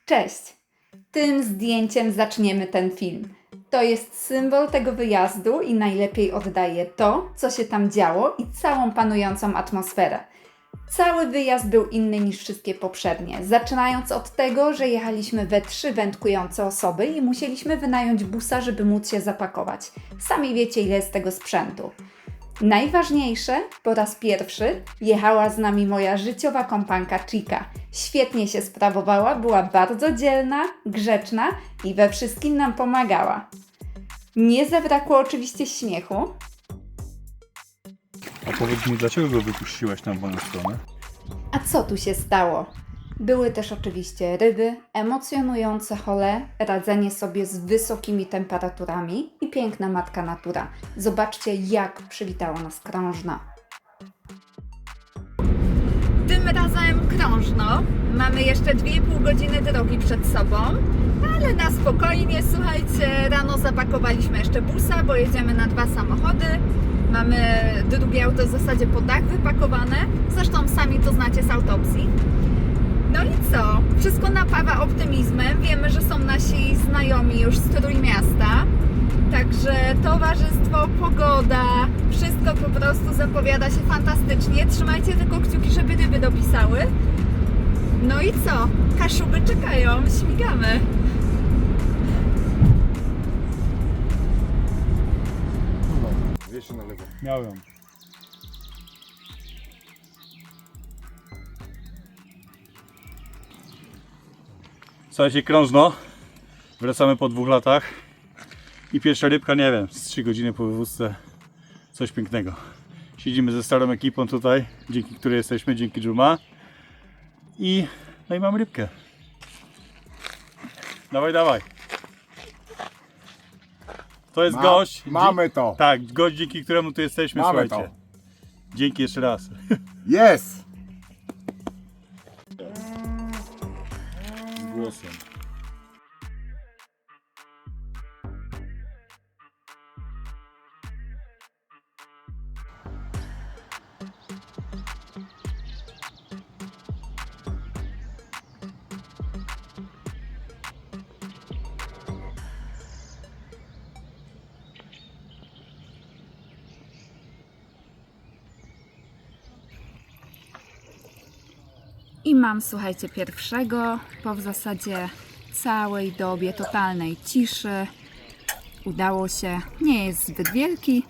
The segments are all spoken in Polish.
Cześć! Tym zdjęciem zaczniemy ten film. To jest symbol tego wyjazdu i najlepiej oddaje to, co się tam działo i całą panującą atmosferę. Cały wyjazd był inny niż wszystkie poprzednie, zaczynając od tego, że jechaliśmy we 3 wędkujące osoby i musieliśmy wynająć busa, żeby móc się zapakować. Sami wiecie, ile jest tego sprzętu. Najważniejsze, po raz pierwszy jechała z nami moja życiowa kompanka Chica. Świetnie się sprawowała, była bardzo dzielna, grzeczna i we wszystkim nam pomagała. Nie zabrakło oczywiście śmiechu. A powiedz mi, dlaczego go wypuściłaś na moją stronę? A co tu się stało? Były też oczywiście ryby, emocjonujące hole, radzenie sobie z wysokimi temperaturami i piękna matka natura. Zobaczcie, jak przywitała nas Krążno. Tym razem Krążno. Mamy jeszcze 2,5 godziny drogi przed sobą, ale na spokojnie, słuchajcie, rano zapakowaliśmy jeszcze busa, bo jedziemy na 2 samochody. Mamy drugie auto w zasadzie po dach wypakowane, zresztą sami to znacie z autopsji. No i co? Wszystko napawa optymizmem. Wiemy, że są nasi znajomi już z Trójmiasta. Także towarzystwo, pogoda, wszystko po prostu zapowiada się fantastycznie. Trzymajcie tylko kciuki, żeby ryby dopisały. No i co? Kaszuby czekają, śmigamy. Wiesz na lewo. Miałem. Słuchajcie, Krążno. Wracamy po 2 latach. I pierwsza rybka, nie wiem, z 3 godziny po wywózce. Coś pięknego. Siedzimy ze starą ekipą tutaj, dzięki której jesteśmy, dzięki Dżuma. No i mamy rybkę. Dawaj, dawaj. To jest gość. Mamy to. Tak, gość, dzięki któremu tu jesteśmy, Mamy słuchajcie. to. Dzięki jeszcze raz. Jest! Z głosem. I mam, słuchajcie, pierwszego po w zasadzie całej dobie totalnej ciszy. Udało się, nie jest zbyt wielki,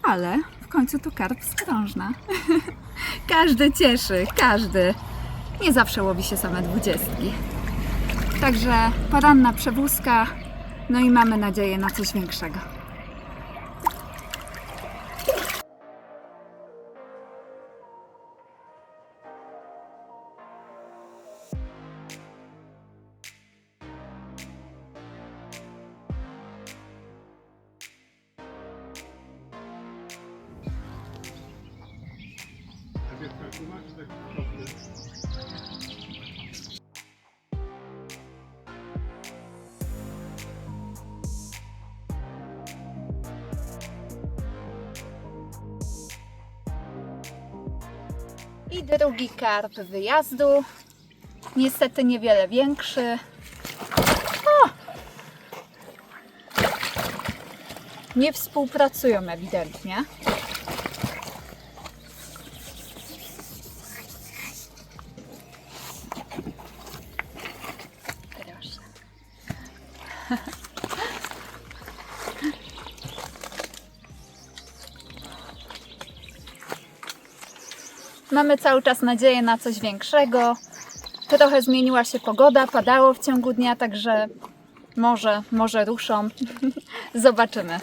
ale w końcu to karp z Krążna. Każdy cieszy, każdy. Nie zawsze łowi się same 20. Także poranna przewózka, no i mamy nadzieję na coś większego. I drugi karp wyjazdu. Niestety niewiele większy. O! Nie współpracują ewidentnie. Proszę. Mamy cały czas nadzieję na coś większego. Trochę zmieniła się pogoda, padało w ciągu dnia, także może ruszą. Zobaczymy.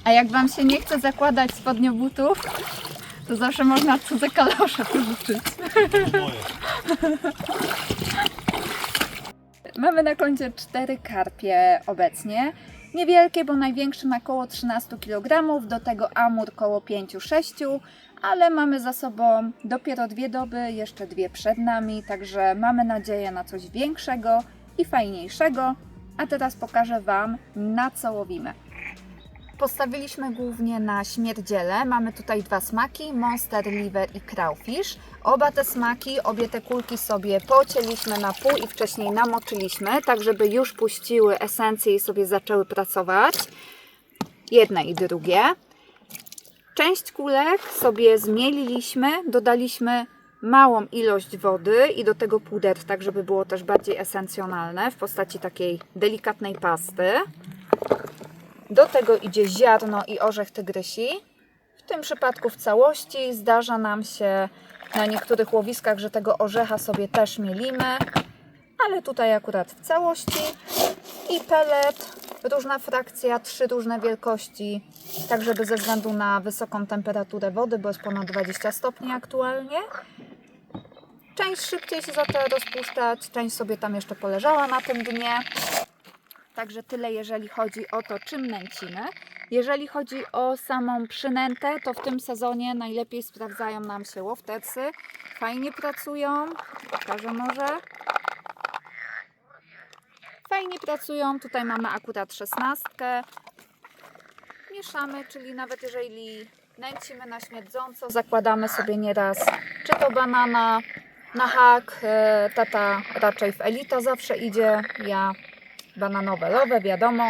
A jak Wam się nie chce zakładać spodniobutów, to zawsze można cudze kalosze pożyczyć. Mamy na koncie 4 karpie obecnie. Niewielkie, bo największy ma około 13 kg, do tego amur około 5-6, ale mamy za sobą dopiero 2 doby, jeszcze 2 przed nami, także mamy nadzieję na coś większego i fajniejszego. A teraz pokażę Wam, na co łowimy. Postawiliśmy głównie na śmierdziele. Mamy tutaj 2 smaki, Monster Liver i Crawfish. Oba te smaki, obie te kulki sobie pocięliśmy na pół i wcześniej namoczyliśmy, tak żeby już puściły esencję i sobie zaczęły pracować. Jedne i drugie. Część kulek sobie zmieliliśmy, dodaliśmy małą ilość wody i do tego puder, tak żeby było też bardziej esencjonalne w postaci takiej delikatnej pasty. Do tego idzie ziarno i orzech tygrysi. W tym przypadku w całości. Zdarza nam się na niektórych łowiskach, że tego orzecha sobie też mielimy, ale tutaj akurat w całości. I pelet, różna frakcja, 3 różne wielkości, tak żeby ze względu na wysoką temperaturę wody, bo jest ponad 20 stopni aktualnie. Część szybciej się zaczęła rozpuszczać, część sobie tam jeszcze poleżała na tym dnie. Także tyle, jeżeli chodzi o to, czym nęcimy. Jeżeli chodzi o samą przynętę, to w tym sezonie najlepiej sprawdzają nam się łowtecy. Fajnie pracują, pokażę może. Fajnie pracują, tutaj mamy akurat 16. Mieszamy, czyli nawet jeżeli nęcimy na śmierdząco, zakładamy sobie nieraz czy to banana na hak, tata raczej w Elita zawsze idzie, ja bananowe lowe, wiadomo.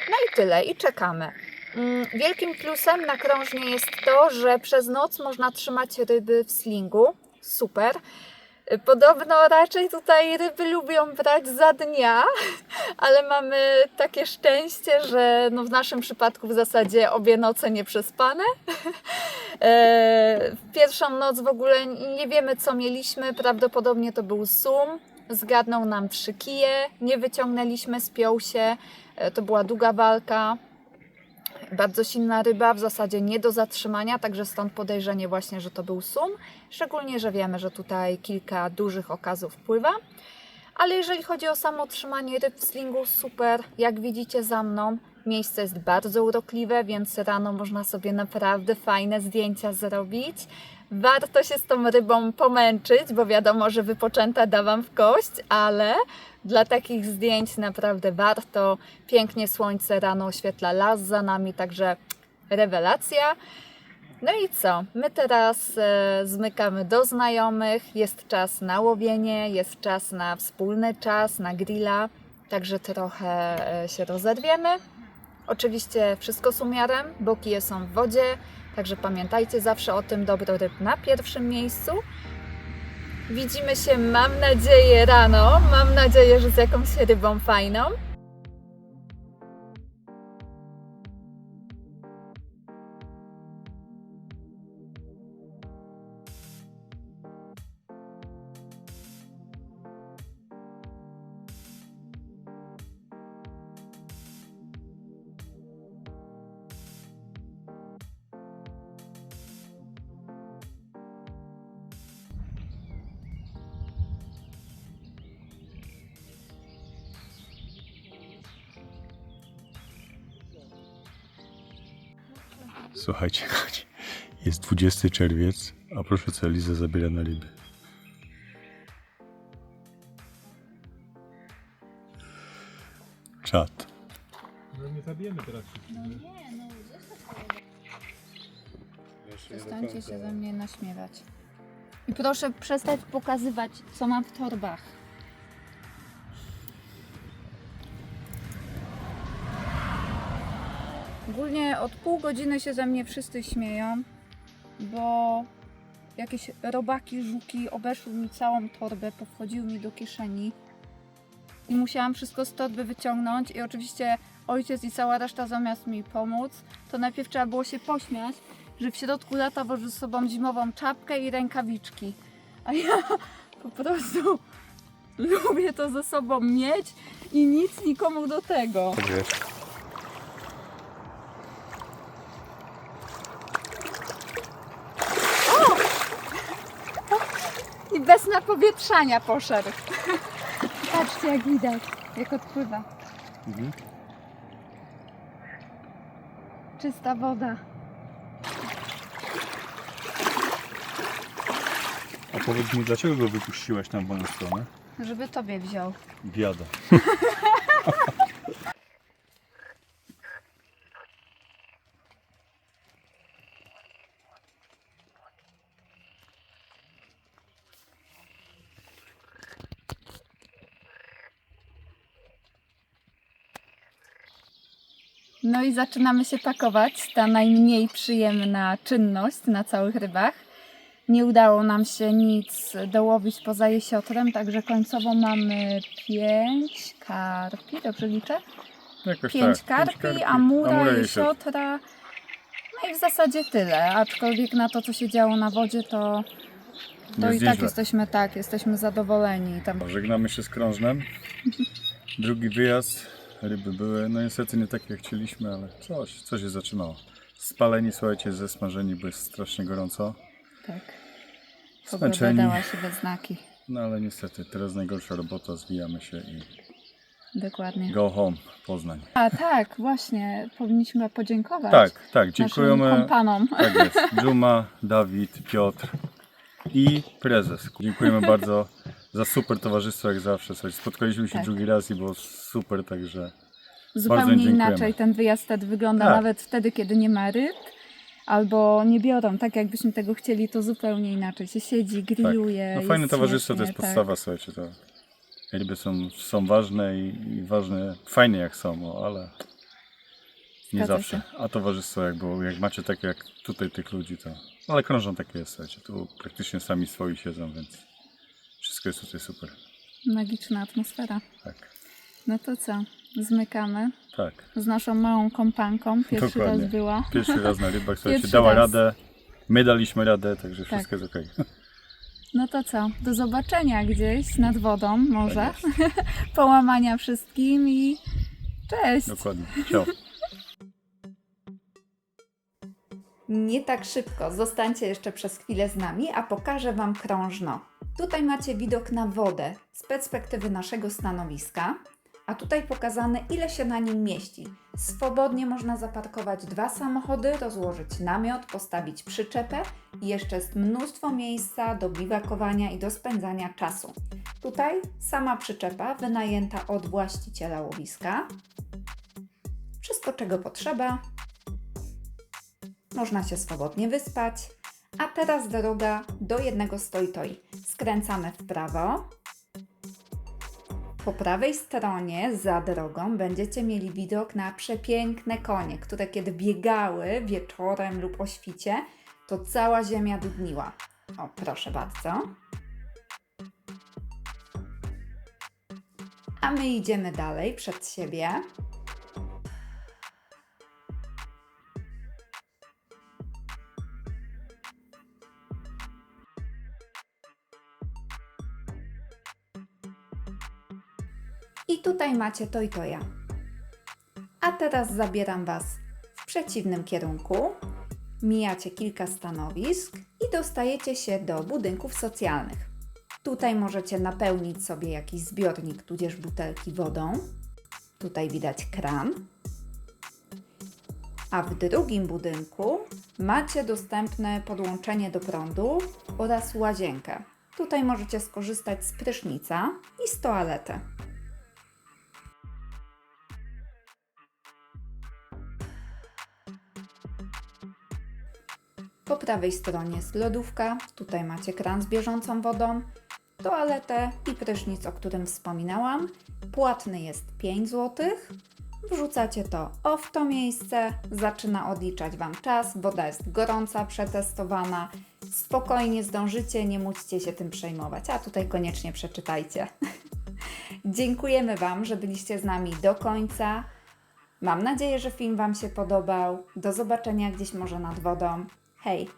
No i tyle, i czekamy. Wielkim plusem na krążnie jest to, że przez noc można trzymać ryby w slingu. Super. Podobno raczej tutaj ryby lubią brać za dnia, ale mamy takie szczęście, że no w naszym przypadku w zasadzie obie noce nieprzespane. W pierwszą noc w ogóle nie wiemy, co mieliśmy, prawdopodobnie to był sum. Zgadnął nam 3 kije, nie wyciągnęliśmy, spiął się, to była długa walka. Bardzo silna ryba, w zasadzie nie do zatrzymania, także stąd podejrzenie właśnie, że to był sum. Szczególnie, że wiemy, że tutaj kilka dużych okazów pływa. Ale jeżeli chodzi o samo trzymanie ryb w slingu, super. Jak widzicie za mną, miejsce jest bardzo urokliwe, więc rano można sobie naprawdę fajne zdjęcia zrobić. Warto się z tą rybą pomęczyć, bo wiadomo, że wypoczęta da Wam w kość, ale dla takich zdjęć naprawdę warto. Pięknie słońce rano oświetla las za nami, także rewelacja. No i co? My teraz zmykamy do znajomych, jest czas na łowienie, jest czas na wspólny czas, na grilla, także trochę się rozerwiemy. Oczywiście wszystko z umiarem, bo kije są w wodzie, także pamiętajcie zawsze o tym, dobro ryb na pierwszym miejscu. Widzimy się, mam nadzieję, rano, mam nadzieję, że z jakąś rybą fajną. Słuchajcie, jest 20 czerwiec, a proszę co Liza zabiera na ryby. Czad. No nie zabijemy teraz wszystkich. Przestańcie się ze mnie naśmiewać. I proszę przestać pokazywać, co mam w torbach. Ogólnie od pół godziny się ze mnie wszyscy śmieją, bo jakieś robaki, żuki obeszły mi całą torbę, powchodziły mi do kieszeni i musiałam wszystko z torby wyciągnąć i oczywiście ojciec i cała reszta zamiast mi pomóc, to najpierw trzeba było się pośmiać, że w środku lata woży z sobą zimową czapkę i rękawiczki, a ja po prostu lubię to ze sobą mieć i nic nikomu do tego. I bez napowietrzania poszedł. Patrzcie, jak widać, jak odpływa. Czysta woda. A powiedz mi, dlaczego go wypuściłaś tam w moją stronę? Żeby tobie wziął. Biada. No i zaczynamy się pakować. Ta najmniej przyjemna czynność na całych rybach. Nie udało nam się nic dołowić poza jesiotrem, także końcowo mamy 5 karpi, dobrze liczę? Jakoś 5 tak. karpi, amura, jesiotra. No i w zasadzie tyle, aczkolwiek na to, co się działo na wodzie, to Jest i tak nieźle. jesteśmy zadowoleni. Tam Żegnamy się z Krążnem. Drugi wyjazd. Ryby były, no niestety nie takie jak chcieliśmy, ale coś się zaczynało. Spaleni, słuchajcie, zesmażeni, bo jest strasznie gorąco. tak, pogoda Zmęczeni. dała się we znaki. No ale niestety, teraz najgorsza robota, zwijamy się i Dokładnie. go home, Poznań. A tak, właśnie, powinniśmy podziękować Tak, naszym dziękujemy. kompanom. Tak jest, Dżuma, Dawid, Piotr i prezes. Dziękujemy bardzo za super towarzystwo jak zawsze. Słuchajcie, spotkaliśmy się Tak. drugi raz i było super, także bardzo Zupełnie dziękujemy. inaczej ten wyjazd wtedy wygląda, Tak. nawet wtedy, kiedy nie ma ryb, albo nie biorą tak, jakbyśmy tego chcieli, to zupełnie inaczej się siedzi, grilluje. No jest fajne towarzystwo to śmiesznie, jest podstawa, słuchajcie, to ryby są ważne i ważne, fajne jak są, ale nie Zgadza zawsze. A towarzystwo jak macie takie jak tutaj tych ludzi, to... Ale Krążą takie jest, słuchajcie, tu praktycznie sami swoi siedzą, więc wszystko jest tutaj super. Magiczna atmosfera. Tak, No to co? Zmykamy tak. z naszą małą kompanką. Pierwszy Dokładnie. raz była. Pierwszy raz na rybach, słuchajcie, Pierwszy dała raz. radę, my daliśmy radę, także wszystko jest okej. No to co? Do zobaczenia gdzieś nad wodą może. Tak jest. Połamania wszystkim i cześć! Dokładnie. Ciao. Nie tak szybko, zostańcie jeszcze przez chwilę z nami, a pokażę Wam Krążno. Tutaj macie widok na wodę z perspektywy naszego stanowiska, a tutaj pokazane, ile się na nim mieści. Swobodnie można zaparkować 2 samochody, rozłożyć namiot, postawić przyczepę i jeszcze jest mnóstwo miejsca do biwakowania i do spędzania czasu. Tutaj sama przyczepa wynajęta od właściciela łowiska. Wszystko, czego potrzeba. Można się swobodnie wyspać. A teraz droga do jednego stoi-toi. Skręcamy w prawo. Po prawej stronie za drogą będziecie mieli widok na przepiękne konie, które kiedy biegały wieczorem lub o świcie, to cała ziemia dudniła. O, proszę bardzo. A my idziemy dalej przed siebie. I tutaj macie Toy-Toya. A teraz zabieram Was w przeciwnym kierunku. Mijacie kilka stanowisk i dostajecie się do budynków socjalnych. Tutaj możecie napełnić sobie jakiś zbiornik, tudzież butelki wodą. Tutaj widać kran. A w drugim budynku macie dostępne podłączenie do prądu oraz łazienkę. Tutaj możecie skorzystać z prysznica i z toalety. Po prawej stronie jest lodówka, tutaj macie kran z bieżącą wodą, toaletę i prysznic, o którym wspominałam. Płatny jest 5 zł. Wrzucacie to w to miejsce, zaczyna odliczać Wam czas, woda jest gorąca, przetestowana. Spokojnie zdążycie, nie musicie się tym przejmować, a tutaj koniecznie przeczytajcie. Dziękujemy Wam, że byliście z nami do końca. Mam nadzieję, że film Wam się podobał. Do zobaczenia gdzieś może nad wodą. Hej!